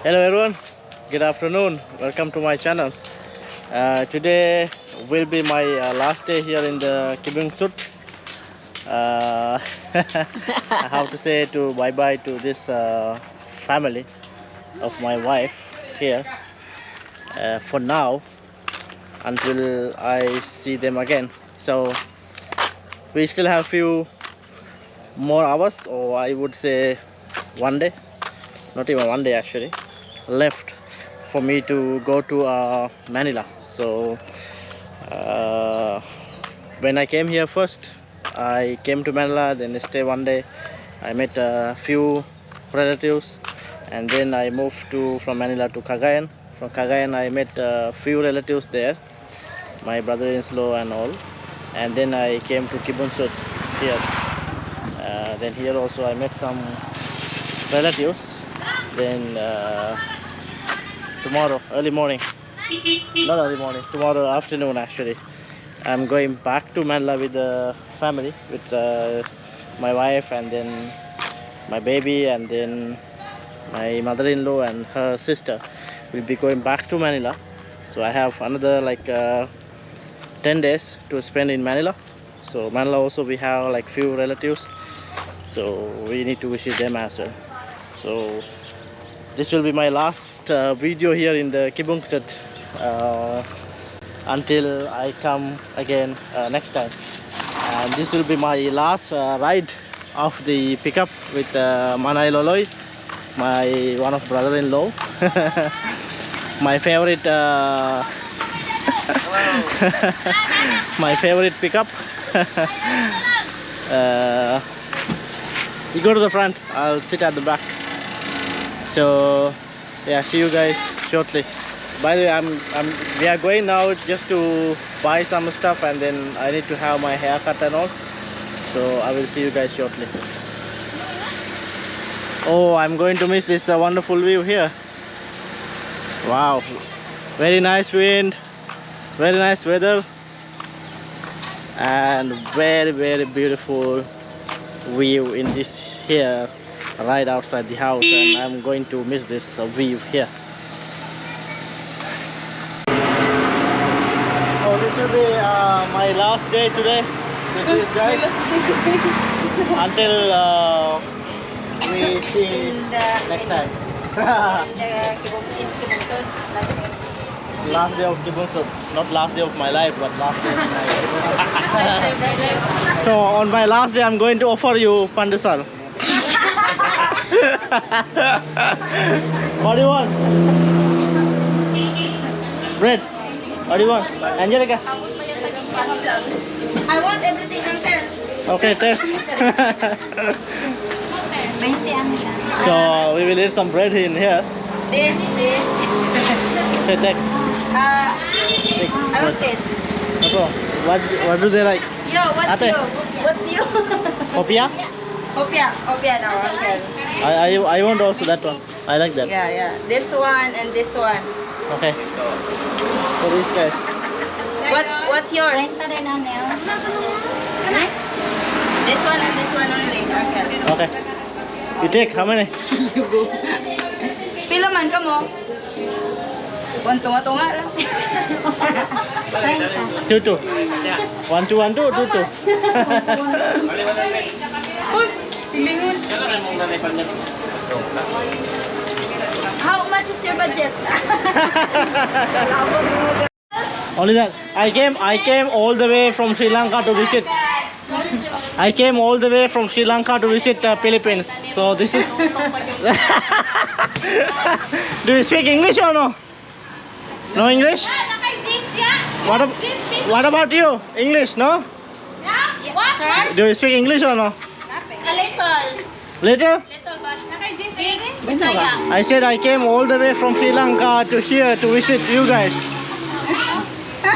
Hello everyone, good afternoon, welcome to my channel. Today will be my last day here in the Kibung Sut. I have to say to bye bye to this family of my wife here for now until I see them again. So we still have few more hours, or I would say one day, not even one day actually, left for me to go to Manila. So when I came here first, I came to Manila, then stay one day. I met a few relatives, and then I moved from Manila to Cagayan. From Cagayan I met a few relatives there, my brother-in-law and all, and then I came to Kibunsut here. Then here also I met some relatives. Then tomorrow early morning, not early morning, tomorrow afternoon actually, I'm going back to Manila with the family, with my wife and then my baby, and then my mother-in-law and her sister will be going back to Manila. So I have another like 10 days to spend in Manila. So Manila also we have like few relatives, so we need to visit them as well. So this will be my last video here in the Kibungset until I come again next time. And this will be my last ride of the pickup with Manay Loloy, my one of brother-in-law. My favorite my favorite pickup. You go to the front, I'll sit at the back. So yeah, see you guys shortly. By the way, we are going now just to buy some stuff, and then I need to have my haircut and all. So I will see you guys shortly. Oh, I'm going to miss this wonderful view here. Wow, very nice wind, very nice weather, and very beautiful view in this here right outside the house, and I'm going to miss this view here. Oh, this will be my last day today with these guys until we see next time. Last day of Kibunsut, not last day of my life, but last day of my life. So on my last day I'm going to offer you pandesal. What do you want? Bread. What do you want? Angelica? I want everything, uncle. Okay, taste. So we will eat some bread in here. This. Okay, take. I want this. What do they like? Yo, what's Ate. you? What's you? Popia? Opia now, uncle. I want also that one. I like that. Yeah. This one and this one. Okay. For these guys. What's yours? This one and this one only, uncle. Okay. You take how many? You go. Pila man ka mo? Tunga-tunga lang. Two. 1 2 1 2 2 2. How much is your budget? Only that. I came all the way from Sri Lanka to visit. I came all the way from Sri Lanka to visit Philippines. So this is. Do you speak English or no? No English? What about you? English, no? What? Do you speak English or no? A little. Little? Big. I said I came all the way from Sri Lanka to here to visit you guys.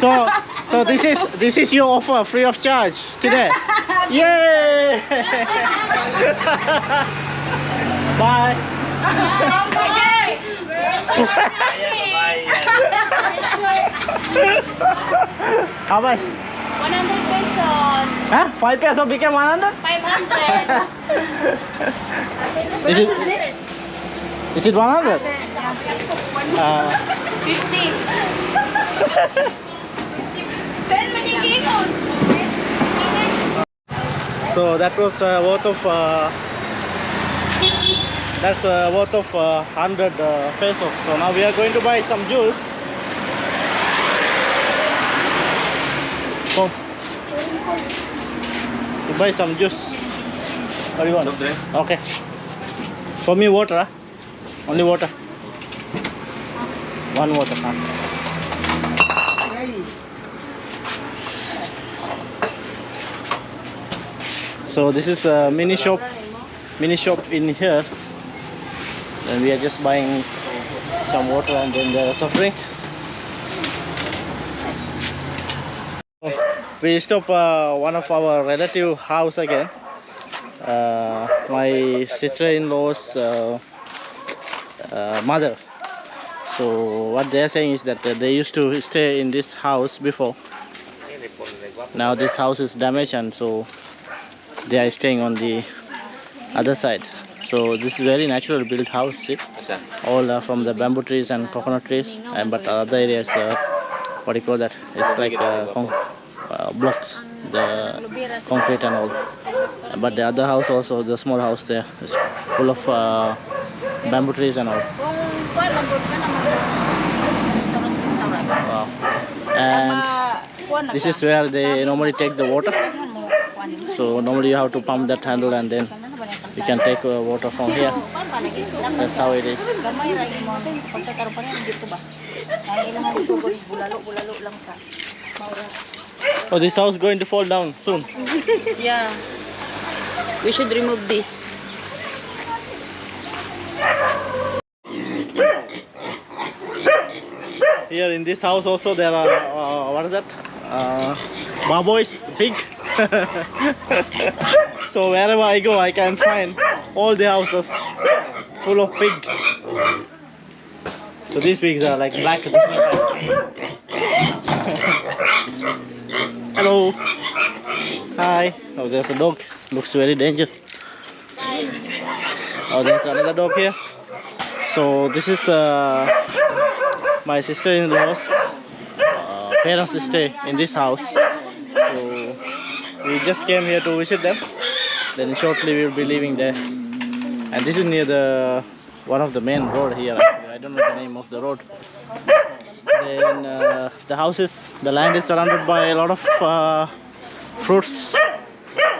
So this is your offer, free of charge today. Yay! Bye. How much? 100 pesos. Huh? 5 pesos became 100? 500. Is it 100? 50. 10 manigingon. So that was worth of worth of 100 pesos. So now we are going to buy some juice. Come. To buy some juice. What do you want? Okay. For me, water. Huh? Only water. One water. Huh? So this is a mini shop in here, and we are just buying some water and then there are some drinks. We stop one of our relative house again. My sister-in-law's mother. So what they are saying is that they used to stay in this house before. Now this house is damaged, and so they are staying on the other side. So this is very natural built house. See? All from the bamboo trees and coconut trees, and but other areas, what do you call that? It's like blocks, the concrete and all. But the other house also, the small house there, is full of bamboo trees and all. Wow. And this is where they normally take the water. So normally you have to pump that handle and then you can take water from here. That's how it is. Oh, this house is going to fall down soon. Yeah. We should remove this. Here in this house also there are what is that? Baboys, pig. So wherever I go, I can find all the houses full of pigs. So these pigs are like black. Hello. Hi. Oh, there's a dog. Looks very dangerous. Oh, there's another dog here. So this is my sister-in-law's parents stay in this house. So we just came here to visit them. Then shortly we will be leaving there. And this is near the one of the main road here. I don't know the name of the road. Then the houses, the land is surrounded by a lot of fruits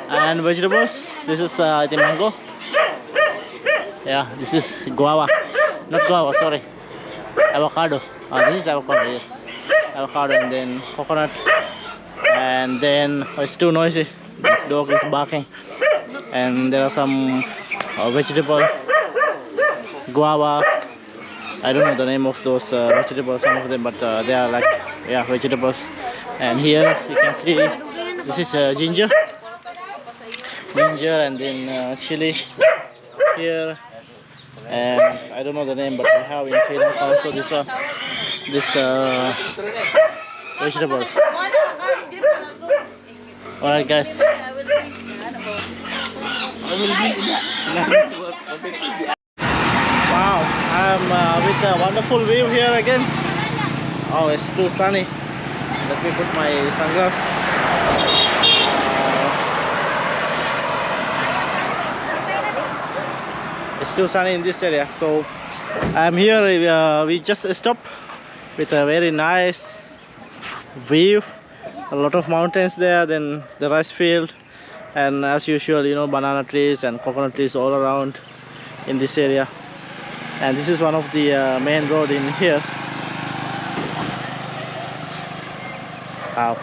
and vegetables. This is I think mango. Yeah, this is guava. Not guava, sorry. Avocado. This is avocado, yes. Avocado, and then coconut. And then it's too noisy. This dog is barking. And there are some vegetables. Guava. I don't know the name of those vegetables, some of them, but they are like, yeah, vegetables. And here you can see this is ginger, and then chili here, and I don't know the name, but we have in Sri Lanka also this vegetables. Alright guys. Wow, I'm with a wonderful view here again. Oh, it's too sunny. Let me put my sunglasses. It's too sunny in this area. So I'm here. We just stopped with a very nice view. A lot of mountains there, then the rice field, and as usual, you know, banana trees and coconut trees all around in this area. And this is one of the main road in here. Wow.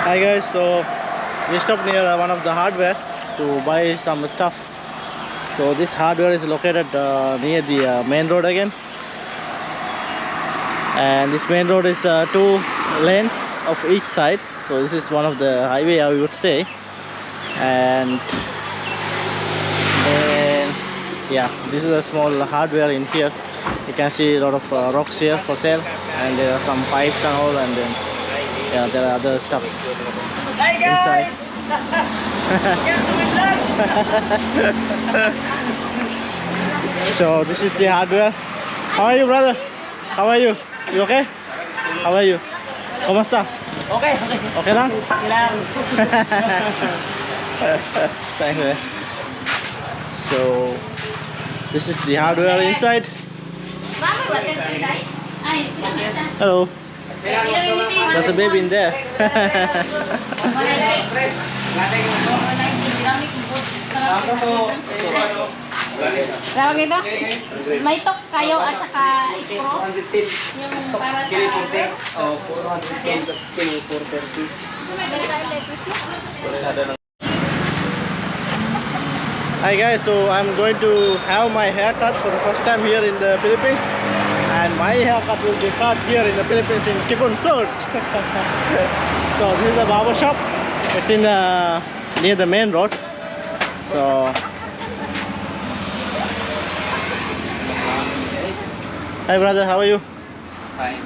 Hi guys, so we stopped near one of the hardware to buy some stuff. So this hardware is located near the main road again, and this main road is 2 lanes of each side. So this is one of the highway, I would say. And then yeah, this is a small hardware in here. You can see a lot of rocks here for sale, and there are some pipes and all, and then yeah, there are other stuff inside. So this is the hardware. How are you, brother? How are you? You okay? How are you? Kamusta? Okay. Okay lang? Okay lang. Thanks, man. So this is the hardware inside. Hello. There's a baby in there. Tawag ito? May tox kayo at saka straw? Yung para sa... Hi guys, so I'm going to have my haircut for the first time here in the Philippines, and my haircut will be cut here in the Philippines in Kibun Sur. So this is a barber shop. It's in near the main road. So hi brother, how are you? Fine.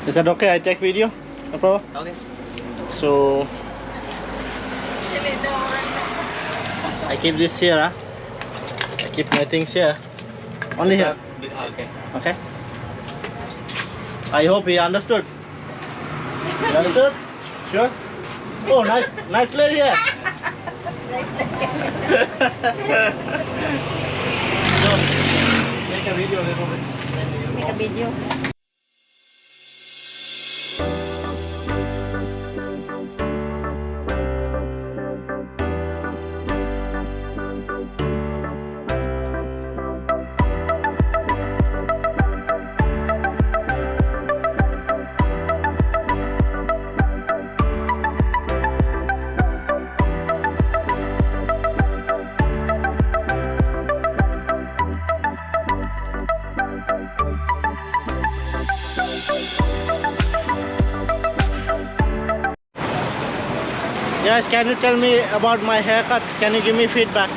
Is that okay? I take video? No problem? Okay. So I keep this here, huh? I keep my things here. Only here. Okay. Okay. I hope he understood. You understood? Sure? Oh, nice lady here. So, make a video a little bit. Make a video. Guys, can you tell me about my haircut? Can you give me feedback?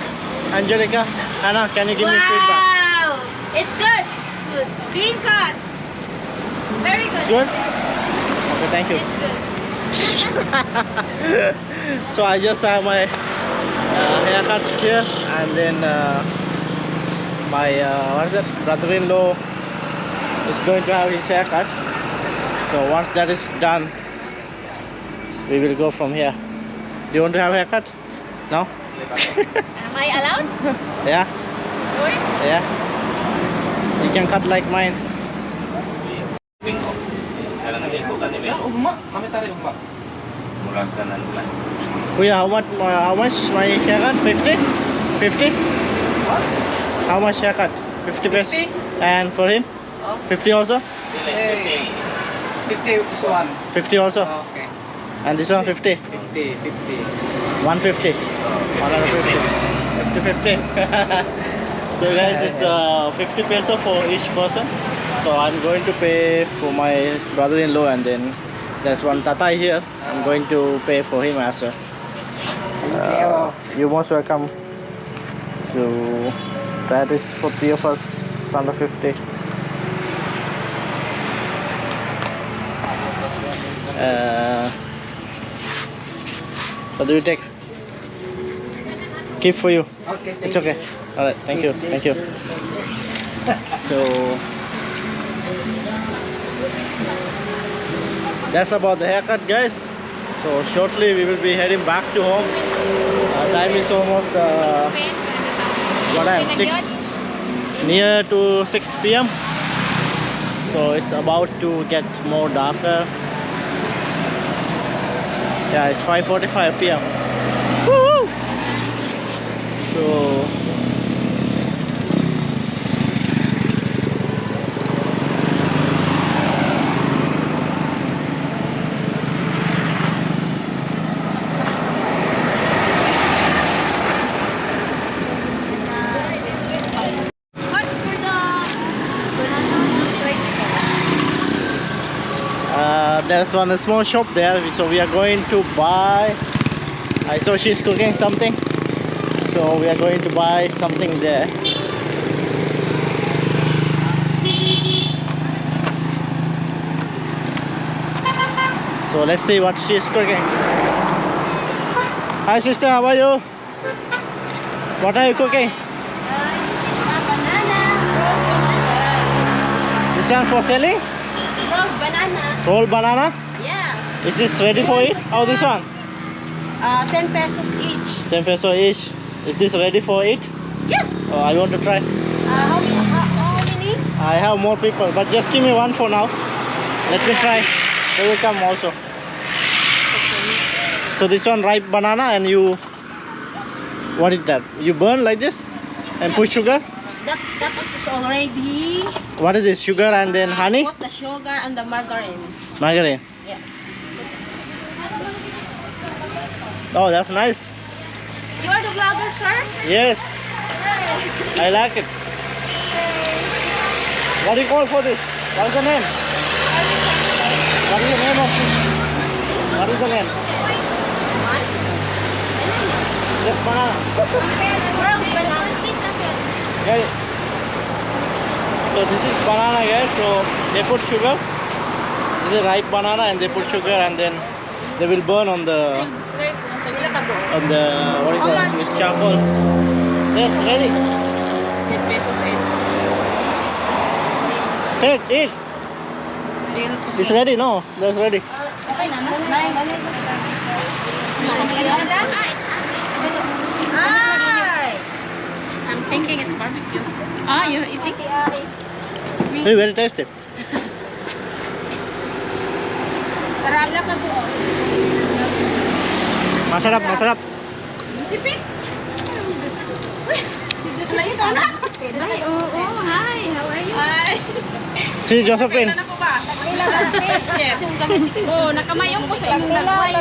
Angelica, Anna, can you give me feedback? Wow! It's good. It's good. Clean cut. Very good. It's good? Okay, thank you. It's good. So I just have my haircut here, and then my what is that? Brother-in-law is going to have his haircut. So once that is done, we will go from here. Do you want to have a haircut? No? Am I allowed? Yeah? Sure. Yeah? You can cut like mine. Kuya, how much my haircut? 50? 50? What? How much haircut? 50 pesos. 50? And for him? Oh. 50 also? 50 is one. 50 also? Okay. And this one 50? 50. 150? 150? 50-50? So guys, it's 50 peso for each person. So I'm going to pay for my brother-in-law, and then there's one tatai here. I'm going to pay for him as well. You're most welcome. So that is for 3 of us, under 50. What do you take? Keep for you. Okay. It's okay. Alright, thank you. Thank you. So that's about the haircut, guys. So shortly we will be heading back to home. Time is almost what time? 6, near to 6 p.m. So it's about to get more darker. Yeah, it's 5:45 p.m. Woo! So there there's one small shop there, so we are going to buy. I saw she's cooking something, so we are going to buy something there. So let's see what she's cooking. Hi sister, how are you? What are you cooking? This is a banana, rolled banana. This one for selling? Rolled banana. Roll banana? Yes. Is this ready for it? Oh, this one? 10 pesos each. 10 peso each. Is this ready for it? Yes. Oh, I want to try. How many? I have more people, but just give me one for now. Let me try. They will come also. So this one ripe banana, and you, what is that? You burn like this and put sugar? That is already. What is this? Sugar and then honey? Put the sugar and the margarine. Margarine. Yes. Oh, that's nice. You are the vlogger, sir? Yes, Hey. I like it. What do you call for this? What is the name? What is the name of this? What is the name? This one? Yes, banana. Rolled banana. Yeah. So this is banana, guys. So they put sugar. This is ripe banana, and they put sugar, and then they will burn on the what do you call it? With charcoal. Yes, ready. 10 pesos each. Take it. It's ready. No, that's ready. Okay na, I'm thinking it's barbecue. Ah, you're eating? Hey, very tasty. Sarap. Ilan ka po? Masarap, masarap. Sipit? Lain ka na? Oo, hi. How are you? Hi. Si Josephine. Yes. Oo, nakamayong ko sa inyong nagway.